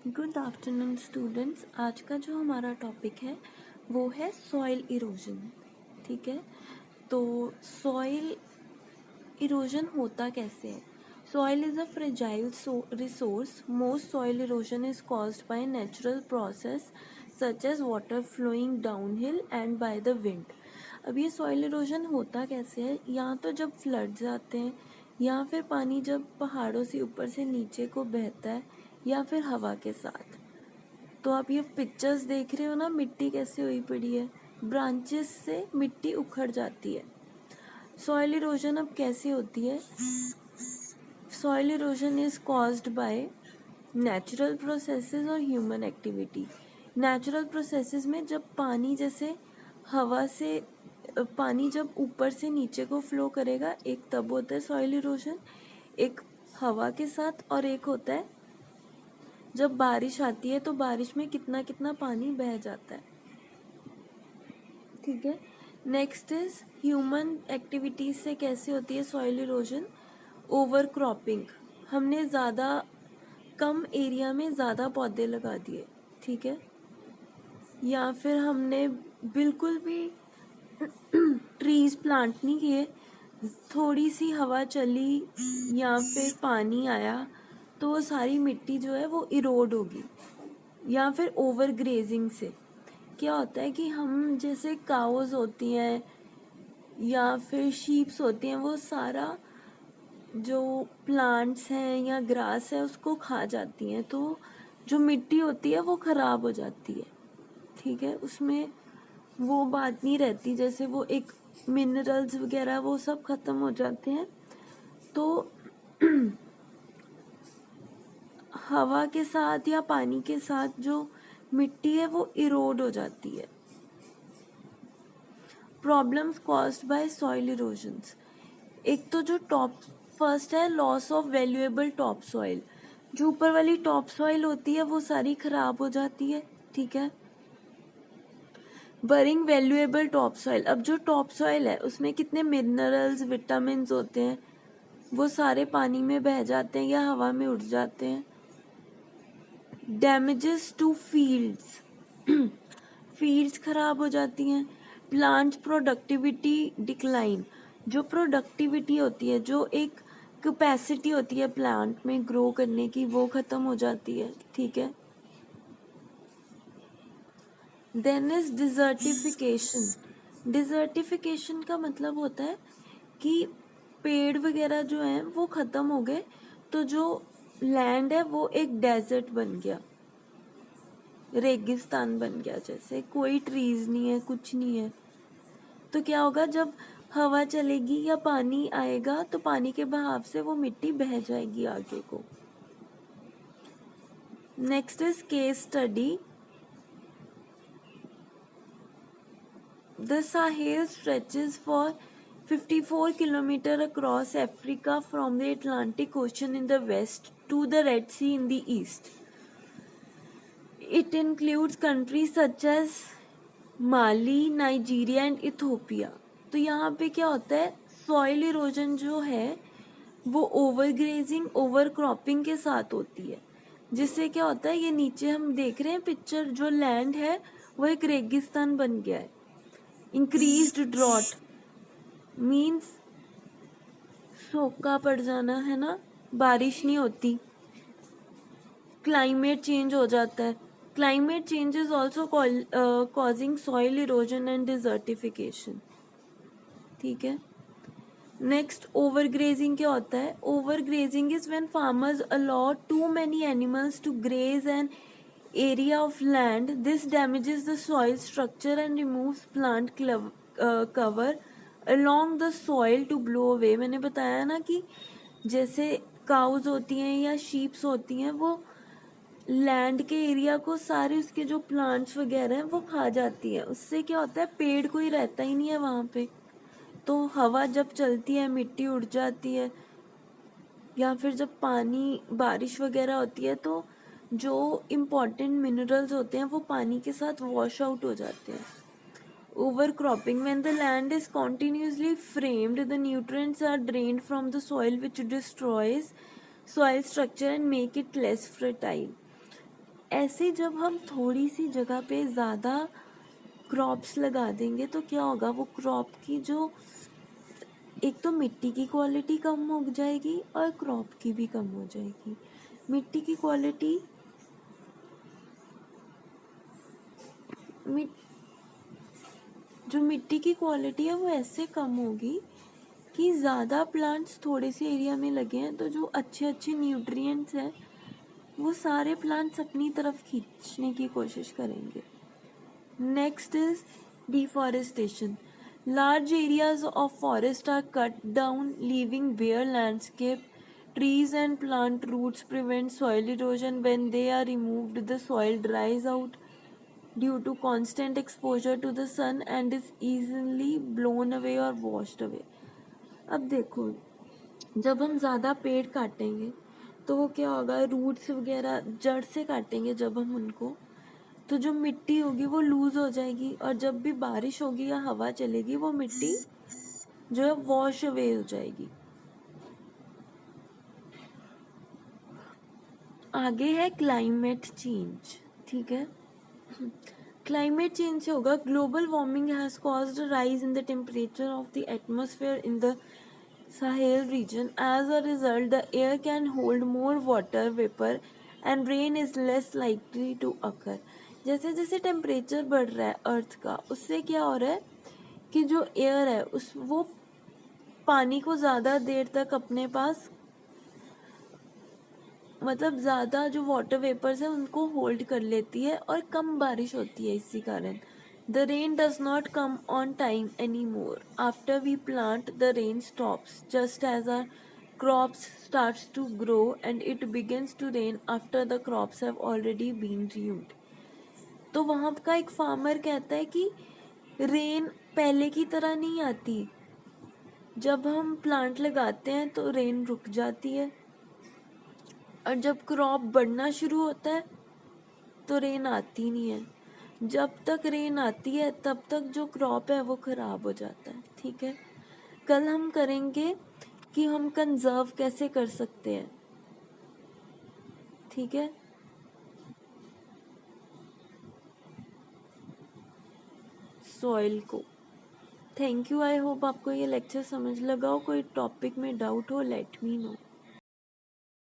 Good afternoon students. आज का जो हमारा टॉपिक है वो है सॉइल इरोजन। ठीक है, तो सॉइल इरोजन होता कैसे है? Soil is a fragile resource. Most soil erosion is caused by natural process such as water flowing downhill and by the wind. अब ये सॉइल इरोजन होता कैसे है? या तो जब फ्लड्स आते हैं, या फिर पानी जब पहाड़ों से ऊपर से नीचे को बहता है, या फिर हवा के साथ। तो आप ये पिक्चर्स देख रहे हो ना, मिट्टी कैसे हुई पड़ी है, ब्रांचेस से मिट्टी उखड़ जाती है। सॉइल इरोजन अब कैसे होती है? Soil erosion is caused by natural processes और ह्यूमन एक्टिविटी। नेचुरल प्रोसेसेस में जब पानी जैसे हवा से पानी जब ऊपर से नीचे को फ्लो करेगा, एक तब होता है सॉइल इरोजन, एक हवा के साथ, और एक होता है जब बारिश आती है तो बारिश में कितना कितना पानी बह जाता है। ठीक है, नेक्स्ट इज ह्यूमन एक्टिविटीज से कैसे होती है सॉइल इरोजन? ओवर क्रॉपिंग, हमने ज़्यादा कम एरिया में ज़्यादा पौधे लगा दिए। ठीक है, या फिर हमने बिल्कुल भी ट्रीज प्लांट नहीं किए, थोड़ी सी हवा चली या फिर पानी आया तो वो सारी मिट्टी जो है वो इरोड होगी। या फिर ओवर ग्रेजिंग से क्या होता है कि हम जैसे काउज होती हैं या फिर शीप्स होती हैं, वो सारा जो प्लांट्स हैं या ग्रास है उसको खा जाती हैं, तो जो मिट्टी होती है वो खराब हो जाती है। ठीक है, उसमें वो बात नहीं रहती, जैसे वो एक मिनरल्स वगैरह वो सब खत्म हो जाते हैं, तो हवा के साथ या पानी के साथ जो मिट्टी है वो इरोड हो जाती है। Problems caused by soil erosions, एक तो जो टॉप फर्स्ट है loss of valuable top soil. जो ऊपर वाली टॉप सॉइल होती है वो सारी खराब हो जाती है। ठीक है, बरिंग वैल्यूएबल टॉप सॉइल, अब जो टॉप सॉइल है उसमें कितने मिनरल्स विटामिन होते हैं वो सारे पानी में बह जाते हैं या हवा में उड़ जाते हैं। डैमेजेस टू फील्ड्स, फील्ड्स खराब हो जाती हैं। प्लांट प्रोडक्टिविटी डिक्लाइन, जो प्रोडक्टिविटी होती है, जो एक कैपेसिटी होती है प्लांट में ग्रो करने की, वो खत्म हो जाती है। ठीक है, देन इज डिजर्टिफिकेशन। डिजर्टिफिकेशन का मतलब होता है कि पेड़ वगैरह जो हैं वो खत्म हो गए, तो जो लैंड है वो एक डेजर्ट बन गया, रेगिस्तान बन गया, जैसे कोई ट्रीज नहीं है, कुछ नहीं है। तो क्या होगा, जब हवा चलेगी या पानी आएगा तो पानी के बहाव से वो मिट्टी बह जाएगी आगे को। Next is case study. The Sahel stretches for 54 kilometres across Africa from the Atlantic Ocean in the west to the Red Sea in the east. It includes countries such as Mali, Nigeria and Ethiopia. तो यहाँ पे क्या होता है, soil erosion जो है वो over grazing, over cropping के साथ होती है, जिससे क्या होता है, ये नीचे हम देख रहे हैं पिक्चर, जो लैंड है वो एक रेगिस्तान बन गया है। इंक्रीज्ड ड्रॉट मीन्स सूखा पड़ जाना, है ना, बारिश नहीं होती, क्लाइमेट चेंज हो जाता है। Climate change is also causing soil erosion and desertification. ठीक है, नेक्स्ट ओवर ग्रेजिंग क्या होता है? Over grazing is when farmers allot too many animals to graze an area of land. This damages the soil structure and removes plant cover along the soil to blow away. मैंने बताया ना कि जैसे cause होती हैं या sheeps होती हैं, वो लैंड के एरिया को सारे उसके जो प्लांट्स वगैरह हैं वो खा जाती है। उससे क्या होता है, पेड़ कोई रहता ही नहीं है वहाँ पे, तो हवा जब चलती है मिट्टी उड़ जाती है, या फिर जब पानी बारिश वगैरह होती है तो जो इम्पॉर्टेंट मिनरल्स होते हैं वो पानी के साथ वॉश आउट हो जाते हैं। Over cropping, when the land is continuously framed the nutrients are drained from the soil which destroys soil structure and make it less fertile. ऐसे जब हम थोड़ी सी जगह पे ज़्यादा क्रॉप्स लगा देंगे तो क्या होगा, वो क्रॉप की जो एक तो मिट्टी की क्वालिटी कम हो जाएगी और क्रॉप की भी कम हो जाएगी। मिट्टी की क्वालिटी जो मिट्टी की क्वालिटी है वो ऐसे कम होगी कि ज़्यादा प्लांट्स थोड़े से एरिया में लगे हैं तो जो अच्छे अच्छे न्यूट्रिएंट्स हैं वो सारे प्लांट्स अपनी तरफ खींचने की कोशिश करेंगे। Next is deforestation. Large areas of forest are cut down, leaving bare landscape. Trees and plant roots prevent soil erosion. When they are removed, the soil dries out due to constant exposure to the sun and is easily blown away or washed away. अब देखो, जब हम ज़्यादा पेड़ काटेंगे तो वो क्या होगा, रूट्स वगैरह जड़ से काटेंगे जब हम उनको, तो जो मिट्टी होगी वो लूज हो जाएगी और जब भी बारिश होगी या हवा चलेगी वो मिट्टी जो है वॉश अवे हो जाएगी। आगे है क्लाइमेट चेंज। ठीक है, क्लाइमेट चेंज से होगा, global warming has caused a rise in the temperature of the atmosphere in the Sahel region. As a result, the air can hold more water vapor and rain is less likely to occur. जैसे जैसे temperature बढ़ रहा है अर्थ का, उससे क्या हो रहा है कि जो एयर है उस वो पानी को ज़्यादा देर तक अपने पास, मतलब ज़्यादा जो वाटर वेपर्स है उनको होल्ड कर लेती है और कम बारिश होती है इसी कारण। The rain does not come on time anymore. After we plant, the rain stops. Just as our crops starts to grow and it begins to rain after the crops have already been ruined. तो वहाँ का एक farmer कहता है कि rain पहले की तरह नहीं आती, जब हम प्लांट लगाते हैं तो रेन रुक जाती है और जब क्रॉप बढ़ना शुरू होता है तो रेन आती नहीं है। जब तक रेन आती है तब तक जो क्रॉप है वो ख़राब हो जाता है। ठीक है, कल हम करेंगे कि हम कंजर्व कैसे कर सकते हैं। ठीक है, सॉइल को। थैंक यू, आई होप आपको ये लेक्चर समझ लगा हो। कोई टॉपिक में डाउट हो, लेट मी नो।